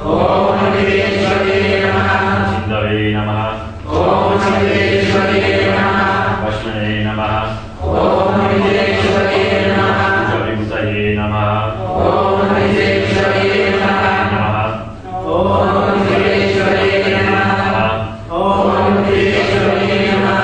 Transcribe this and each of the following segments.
ಓಂ ಅಮೃತೇಶ್ವರೇ ನಮಃ. ಸಿಂಧವೇ ನಮಃ. ಓಂ ಅಮೃತೇಶ್ವರೇ ನಮಃ. ಭಸ್ಮನೇ ನಮಃ. ಓಂ ಅಮೃತೇಶ್ವರೇ ನಮಃ. ವಿಭೂತಯೇ ನಮಃ. ಓಂ ಅಮೃತೇಶ್ವರೇ ನಮಃ. ಓಂ ಅಮೃತೇಶ್ವರೇ ನಮಃ. ಓಂ ಅಮೃತೇಶ್ವರೇ ನಮಃ.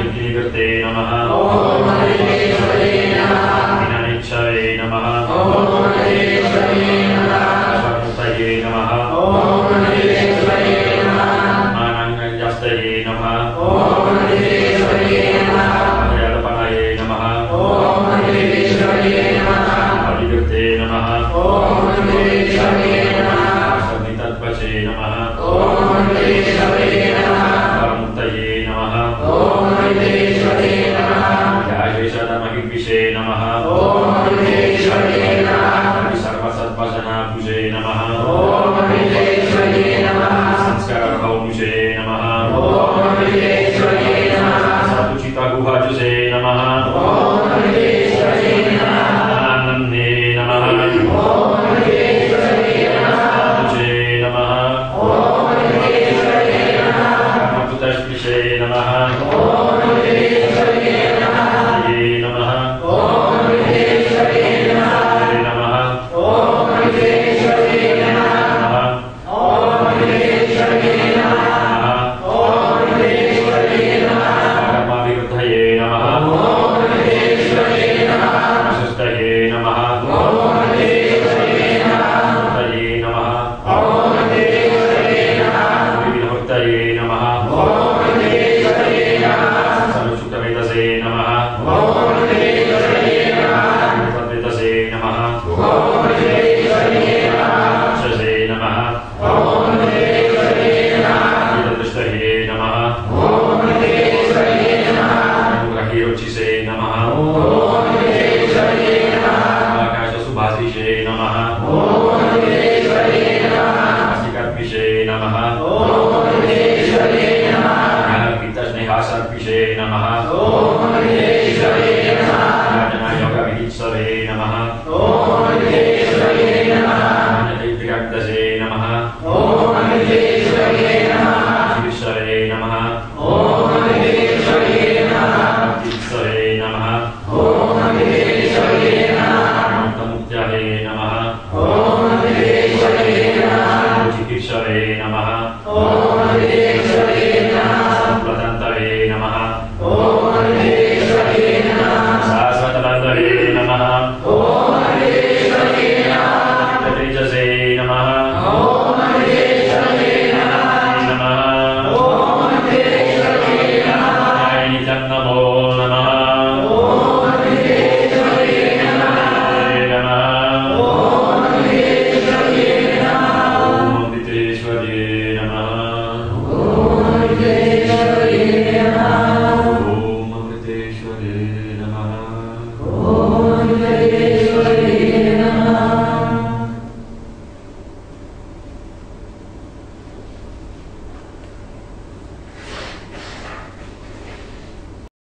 ಶ್ರೀಕೃತೆ ನಮಃ. ಓಂ ಅಮೃತೇಶ್ವರೇ ನಮಃ. ವಿನಾನಿಚ್ಛವೇ ನಮಃ. ಓಂ ಅಮೃತೇಶ್ವರೇ ನಮಃ. ಸರ್ವಮುಕ್ತಯೇ ನಮಃ. ಓಂ ಅಮೃತೇಶ್ವರೇ ನಮಃ. ಮಾನಂಗಜಸ್ತಯೇ ನಮಃ. ಓಂ ಅಮೃತೇಶ್ವರೇ ನಮಃ. ಅಭಯದಪನಯೇ ನಮಃ. ಓಂ ಅಮೃತೇಶ್ವರೇ ನಮಃ. ಅಭಿವೃದ್ಧೇ ನಮಃ. ಓಂ ಅಮೃತೇಶ್ವರೇ ನಮಃ. ಸನ್ನಿತದ್ವಚೇ ನಮಃ. ಓಂ ಅಮೃತೇಶ್ವರೇ ನಮಃ. ಪರಮುಕ್ತಯೇ ನಮಃ. ಓಂ ಅಮೃತೇಶ್ವರೇ ನಮಃ. ಧ್ಯಾಯೇಶದಮಹಿದ್ವಿಷೇ ನಮಃ. ಓಂ ಅಮೃತೇಶ್ವರೇ ನಮಃ. ಸರ್ವಸದ್ವಚನಾಭುಷೇ ನಮಃ. ಓಂ ಅಮೃತೇಶ್ವರೇ ನಮಃ. ಸಂಸ್ಕಾರಭೌಂಷೇ ನಮಃ. ಓಂ ಅಮೃತೇಶ್ವರೇ ನಮಃ. ಸತುಚಿತಗುಹಜುಷೇ ನಮಃ. ಓಂ ಅಮೃತೇಶ್ವರೇ ನಮಃ. ಆನಂದೇ ನಮಃ. ಓಂ ಅಮೃತೇಶ್ವರೇ ನಮಃ. ತುಜೇ ನಮಃ. ಓಂ ಅಮೃತೇಶ್ವರೇ ನಮಃ. ಕರ್ಮಕೃತಸ್ಪೃಶೇ ನಮಃ. ಓಂ ಅಮೃತೇಶ್ವರೇ ನಮಃ. ಯೇ ನಮಃ. ಓಂ ಅಮೃತೇಶ್ವರೇ ನಮಃ. ಯೇ ನಮಃ. ಓಂ ಅಮೃತೇಶ್ವರೇ ನಮಃ. ನಮಃ. ಓಂ ಅಮೃತೇಶ್ವರೇ ನಮಃ. ಓಂ ಅಮೃತೇಶ್ವರೇ ನಮಃ. ಕರ್ಮಾಭಿವೃದ್ಧಯೇ ನಮಃ. ಓಂ ಅಮೃತೇಶ್ವರೇ ನಮಃ. ಪ್ರಶಸ್ತಯೇ ನಮಃ. ಓಂ ಅಮೃತೇಶ್ವರೇ ನಮಃ. ಭಕ್ತಯೇ ನಮಃ. ಓಂ ಅಮೃತೇಶ್ವರೇ ನಮಃ. ವಿವಿಧಭಕ್ತಯೇ ನಮಃ. ಓಂ ಅಮೃತೇಶ್ವರೇ ನಮಃ. ಸರ್ವಶುಕ್ತವೇದಸೇ ನಮಃ. ಓಂ ಅಮೃತೇಶ್ವರೇ ನಮಃ. ತದ್ವೇದಸೇ ನಮಃ. ಓಂ ಅಮೃತೇಶ್ವರೇ ನಮಃ. ಅಕ್ಷಸೇ ನಮಃ. ಓಂ ಅಮೃತೇಶ್ವರೇ ನಮಃ. ವೇದದೃಷ್ಟಯೇ ನಮಃ. ಓಂ ಅಮೃತೇಶ್ವರೇ ನಮಃ. ಅನುಗ್ರಹೀರುಚಿಸೇ ನಮಃ. ಓಂ ಅಮೃತೇಶ್ವರೇ ನಮಃ. ಆಕಾಶಸುಭಾಷಿಷೇ ನಮಃ. ಓಂ ಅಮೃತೇಶ್ವರೇ ನಮಃ. ಅಸಿಕರ್ಪಿಷೇ ನಮಃ. ಓಂ ಅಮೃತೇಶ್ವರೇ ನಮಃ. ಜ್ಞಾನಪೀತಸ್ನೇಹಾಸರ್ಪಿಷೇ ನಮಃ. ಓಂ ಅಮೃತೇಶ್ವರೇ ನಮಃ. ಜ್ಞಾನಯೋಗವಿಹಿತ್ಸವೇ ನಮಃ. ಓಂ ಅಮೃತೇಶ್ವರೇ ನಮಃ. ಜ್ಞಾನದೈತ್ರಿಕರ್ದಸೇ ನಮಃ. ಓಂ ಅಮೃತೇಶ್ವರೇ ನಮಃ. ಶ್ರೀಶ್ವರೇ ನಮಃ. ಓಂ ಅಮೃತೇಶ್ವರೇ ನಮಃ. ಭಕ್ತಿತ್ಸವೇ ನಮಃ. ಓಂ ಅಮೃತೇಶ್ವರೇ ನಮಃ. ಅನಂತಮುಕ್ತ್ಯಹೇ ನಮಃ. ಓಂ ಅಮೃತೇಶ್ವರೇ ನಮಃ. ಚಿಕಿತ್ಸವೇ ನಮಃ. ಓಂ ಅಮೃತೇಶ್ವರೇ ನಮಃ. ಸಂಪ್ಲದಂತವೇ ನಮಃ. ಓಂ ಅಮೃತೇಶ್ವರೇ ನಮಃ. ಶಾಶ್ವತಬಂಧವೇ ನಮಃ. ಓಂ